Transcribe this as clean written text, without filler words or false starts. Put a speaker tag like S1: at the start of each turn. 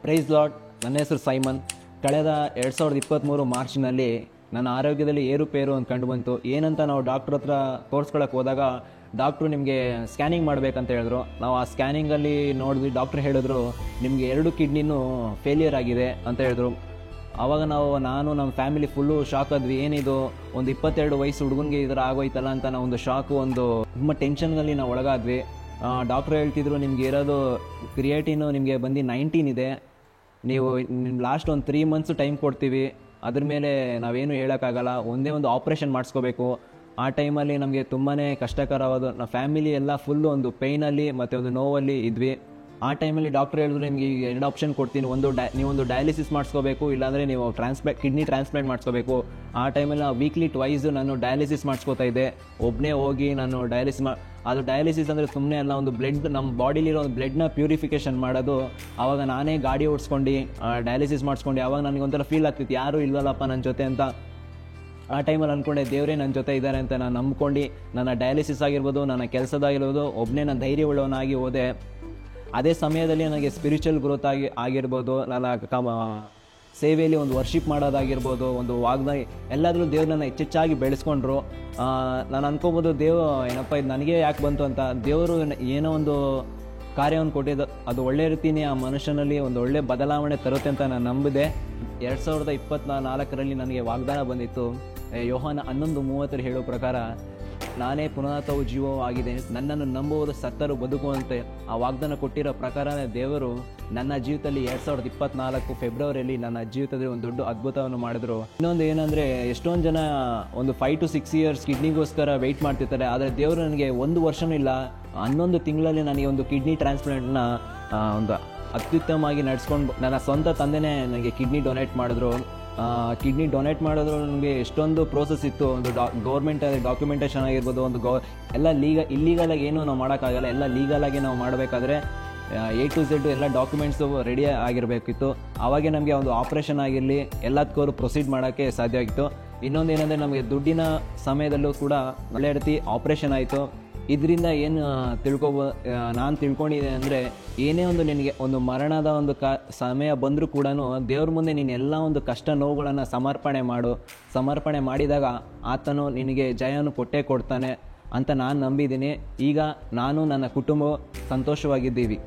S1: Price lord. ನನ್ನ ಹೆಸರು Simon. ಕಳೆದ 2023 ಮಾರ್ಚ್ನಲ್ಲಿ ನನ್ನ ಆರೋಗ್ಯದಲ್ಲಿ ಏರುಪೇರು ಅಂತ ಕಂಡು ಬಂತು. ಏನಂತ ನಾವು ಡಾಕ್ಟ್ರ್ ಹತ್ರ ತೋರಿಸ್ಕೊಳಕ್ಕೆ ಹೋದಾಗ ಡಾಕ್ಟ್ರು ನಿಮಗೆ ಸ್ಕ್ಯಾನಿಂಗ್ ಮಾಡಬೇಕಂತ ಹೇಳಿದ್ರು. ನಾವು ಆ ಸ್ಕ್ಯಾನಿಂಗಲ್ಲಿ ನೋಡಿದ್ವಿ, ಡಾಕ್ಟ್ರ್ ಹೇಳಿದ್ರು ನಿಮಗೆ 2 ಕಿಡ್ನಿನೂ ಫೇಲಿಯರ್ ಆಗಿದೆ ಅಂತ ಹೇಳಿದ್ರು. ಆವಾಗ ನಾನು ನಮ್ಮ ಫ್ಯಾಮಿಲಿ ಫುಲ್ಲು ಶಾಕ್ ಆದ್ವಿ. ಏನಿದು, ಒಂದು 22 ವಯಸ್ಸು ಹುಡುಗನಿಗೆ ಈ ಥರ ಆಗೋಯ್ತಲ್ಲ ಅಂತ ನಾವು ಒಂದು ಶಾಕು, ಒಂದು ತುಂಬ ಟೆನ್ಷನ್ನಲ್ಲಿ ನಾವು ಒಳಗಾದ್ವಿ. ಡಾಕ್ಟ್ರು ಹೇಳ್ತಿದ್ರು ನಿಮಗೆ ಇರೋದು ಕ್ರಿಯೇಟಿನು ನಿಮಗೆ ಬಂದು 19 ಇದೆ, ನೀವು ಲಾಸ್ಟ್ ಒಂದು 3 ಮಂತ್ಸು ಟೈಮ್ ಕೊಡ್ತೀವಿ, ಅದ್ರ ಮೇಲೆ ನಾವೇನು ಹೇಳೋಕ್ಕಾಗಲ್ಲ, ಒಂದೇ ಒಂದು ಆಪ್ರೇಷನ್ ಮಾಡಿಸ್ಕೋಬೇಕು. ಆ ಟೈಮಲ್ಲಿ ನಮಗೆ ತುಂಬಾ ಕಷ್ಟಕರವಾದ, ನಮ್ಮ ಫ್ಯಾಮಿಲಿ ಎಲ್ಲ ಫುಲ್ಲು ಒಂದು ಪೇಯ್ನಲ್ಲಿ ಮತ್ತು ಒಂದು ನೋವಲ್ಲಿ ಇದ್ವಿ. ಆ ಟೈಮಲ್ಲಿ ಡಾಕ್ಟ್ರ್ ಹೇಳಿದ್ರು ನಿಮಗೆ 2 ಆಪ್ಷನ್ ಕೊಡ್ತೀನಿ, ನೀವೊಂದು ಡಯಾಲಿಸಿಸ್ ಮಾಡಿಸ್ಕೋಬೇಕು, ಇಲ್ಲಾಂದರೆ ನೀವು ಕಿಡ್ನಿ ಟ್ರಾನ್ಸ್ಪ್ಲಾಂಟ್ ಮಾಡಿಸ್ಕೋಬೇಕು. ಆ ಟೈಮಲ್ಲಿ ನಾವು ವೀಕ್ಲಿ ಟ್ವೈಸ್ ನಾನು ಡಯಾಲಿಸಿಸ್ ಮಾಡಿಸ್ಕೋತಾ ಇದ್ದೆ, ಒಬ್ಬನೇ ಹೋಗಿ ನಾನು ಅದು ಡಯಾಲಿಸಿಸ್ ಅಂದರೆ ಸುಮ್ಮನೆ ಅಲ್ಲ, ಒಂದು ಬ್ಲಡ್ ನಮ್ಮ ಬಾಡಿಲಿರೋ ಒಂದು ಬ್ಲಡ್ನ ಪ್ಯೂರಿಫಿಕೇಷನ್ ಮಾಡೋದು. ಆವಾಗ ನಾನೇ ಗಾಡಿ ಓಡಿಸ್ಕೊಂಡು ಡಯಾಲಿಸಿಸ್ ಮಾಡಿಸ್ಕೊಂಡು ಆವಾಗ ನನಗೊಂಥರ ಫೀಲ್ ಆಗ್ತಿತ್ತು, ಯಾರೂ ಇಲ್ವಲ್ಲಪ್ಪ ನನ್ನ ಜೊತೆ ಅಂತ. ಆ ಟೈಮಲ್ಲಿ ಅಂದ್ಕೊಂಡೆ ದೇವರೇ ನನ್ನ ಜೊತೆ ಇದ್ದಾರೆ ಅಂತ ನಾನು ನಂಬ್ಕೊಂಡು ನನ್ನ ಡಯಾಲಿಸಿಸ್ ಆಗಿರ್ಬೋದು, ನನ್ನ ಕೆಲಸದಾಗಿರ್ಬೋದು, ಒಬ್ಬನೇ ನಾನು ಧೈರ್ಯವುಳ್ಳವನಾಗಿ ಹೋದೆ. ಅದೇ ಸಮಯದಲ್ಲಿ ನನಗೆ ಸ್ಪಿರಿಚುವಲ್ ಗ್ರೋತ್ ಆಗಿರ್ಬೋದು, ನನ್ನ ಸೇವೆಯಲ್ಲಿ ಒಂದು ವರ್ಷಿಪ್ ಮಾಡೋದಾಗಿರ್ಬೋದು, ಒಂದು ವಾಗ್ದಾನ, ಎಲ್ಲಾದರೂ ದೇವ್ರು ನನ್ನ ಹೆಚ್ಚೆಚ್ಚಾಗಿ ಬೆಳೆಸ್ಕೊಂಡ್ರು. ನಾನು ಅನ್ಕೋಬೋದು ಏನಪ್ಪ ಇದು ನನಗೆ ಯಾಕೆ ಬಂತು ಅಂತ. ದೇವರು ಏನೋ ಒಂದು ಕಾರ್ಯವನ್ನು ಕೊಟ್ಟಿದ್ದು, ಅದು ಒಳ್ಳೆ ರೀತಿಯೇ ಆ ಮನುಷ್ಯನಲ್ಲಿ ಒಂದು ಒಳ್ಳೆ ಬದಲಾವಣೆ ತರುತ್ತೆ ಅಂತ ನಾನು ನಂಬಿದೆ. 2024ರಲ್ಲಿ ನನಗೆ ವಾಗ್ದಾನ ಬಂದಿತ್ತು. ಯೋಹಾನ 11:30 ಹೇಳೋ ಪ್ರಕಾರ, ನಾನೇ ಪುನರುತ್ಥಾನವೂ ಜೀವವೂ ಆಗಿದೆ, ನನ್ನನ್ನು ನಂಬುವುದು ಸತ್ತರೂ ಬದುಕುವಂತೆ. ಆ ವಾಗ್ದಾನ ಕೊಟ್ಟಿರೋ ಪ್ರಕಾರನೇ ದೇವರು ನನ್ನ ಜೀವಿತದಲ್ಲಿ 2024 ಫೆಬ್ರವರಿಯಲ್ಲಿ ನನ್ನ ಜೀವಿತದಲ್ಲಿ ಒಂದು ದೊಡ್ಡ ಅದ್ಭುತವನ್ನು ಮಾಡಿದ್ರು. ಇನ್ನೊಂದು ಏನಂದರೆ, ಎಷ್ಟೊಂದು ಜನ ಒಂದು 5 to 6 years ಕಿಡ್ನಿಗೋಸ್ಕರ ವೆಯ್ಟ್ ಮಾಡ್ತಿರ್ತಾರೆ. ಆದರೆ ದೇವರು ನನಗೆ 1 ವರ್ಷನೂ ಇಲ್ಲ, 11 ತಿಂಗಳಲ್ಲಿ ನನಗೆ ಒಂದು ಕಿಡ್ನಿ ಟ್ರಾನ್ಸ್ಪ್ಲಾಂಟ್ನ ಒಂದು ಅತ್ಯುತ್ತಮವಾಗಿ ನಡೆಸ್ಕೊಂಡು, ನನ್ನ ಸ್ವಂತ ತಂದೆನೇ ನನಗೆ ಕಿಡ್ನಿ ಡೊನೇಟ್ ಮಾಡಿದ್ರು. ಕಿಡ್ನಿ ಡೊನೇಟ್ ಮಾಡಿದ್ರು ನನಗೆ ಎಷ್ಟೊಂದು ಪ್ರೋಸೆಸ್ ಇತ್ತು. ಒಂದು ಗೌರ್ಮೆಂಟಲ್ಲಿ ಡಾಕ್ಯುಮೆಂಟೇಷನ್ ಆಗಿರ್ಬೋದು, ಒಂದು ಎಲ್ಲ ಇಲ್ಲೀಗಲಾಗಿ ಏನೂ ನಾವು ಮಾಡೋಕ್ಕಾಗಲ್ಲ. ಎಲ್ಲ ಲೀಗಲಾಗಿ ನಾವು ಮಾಡಬೇಕಾದ್ರೆ A to Z ಎಲ್ಲ ಡಾಕ್ಯುಮೆಂಟ್ಸು ರೆಡಿ ಆಗಿರಬೇಕಿತ್ತು. ಆವಾಗೇ ನಮಗೆ ಒಂದು ಆಪ್ರೇಷನ್ ಆಗಿರಲಿ ಎಲ್ಲದಕ್ಕೂ ಪ್ರೊಸೀಡ್ ಮಾಡೋಕ್ಕೆ ಸಾಧ್ಯ ಆಗಿತ್ತು. ಇನ್ನೊಂದು ಏನಂದರೆ, ನಮಗೆ ದುಡ್ಡಿನ ಸಮಯದಲ್ಲೂ ಕೂಡ ಒಳ್ಳೆ ರೀತಿ ಆಪ್ರೇಷನ್ ಆಯಿತು. ಇದರಿಂದ ಏನು ನಾನು ತಿಳ್ಕೊಂಡಿದ್ದೆ ಅಂದರೆ, ಏನೇ ಒಂದು ನಿನಗೆ ಒಂದು ಮರಣದ ಒಂದು ಸಮಯ ಬಂದರೂ ಕೂಡ ದೇವ್ರ ಮುಂದೆ ನೀನು ಎಲ್ಲ ಒಂದು ಕಷ್ಟ ನೋವುಗಳನ್ನು ಸಮರ್ಪಣೆ ಮಾಡಿದಾಗ ಆತನು ನಿನಗೆ ಜಯವನ್ನು ಕೊಟ್ಟೇ ಕೊಡ್ತಾನೆ ಅಂತ ನಾನು ನಂಬಿದ್ದೀನಿ. ಈಗ ನಾನು ನನ್ನ ಕುಟುಂಬ ಸಂತೋಷವಾಗಿದ್ದೀವಿ.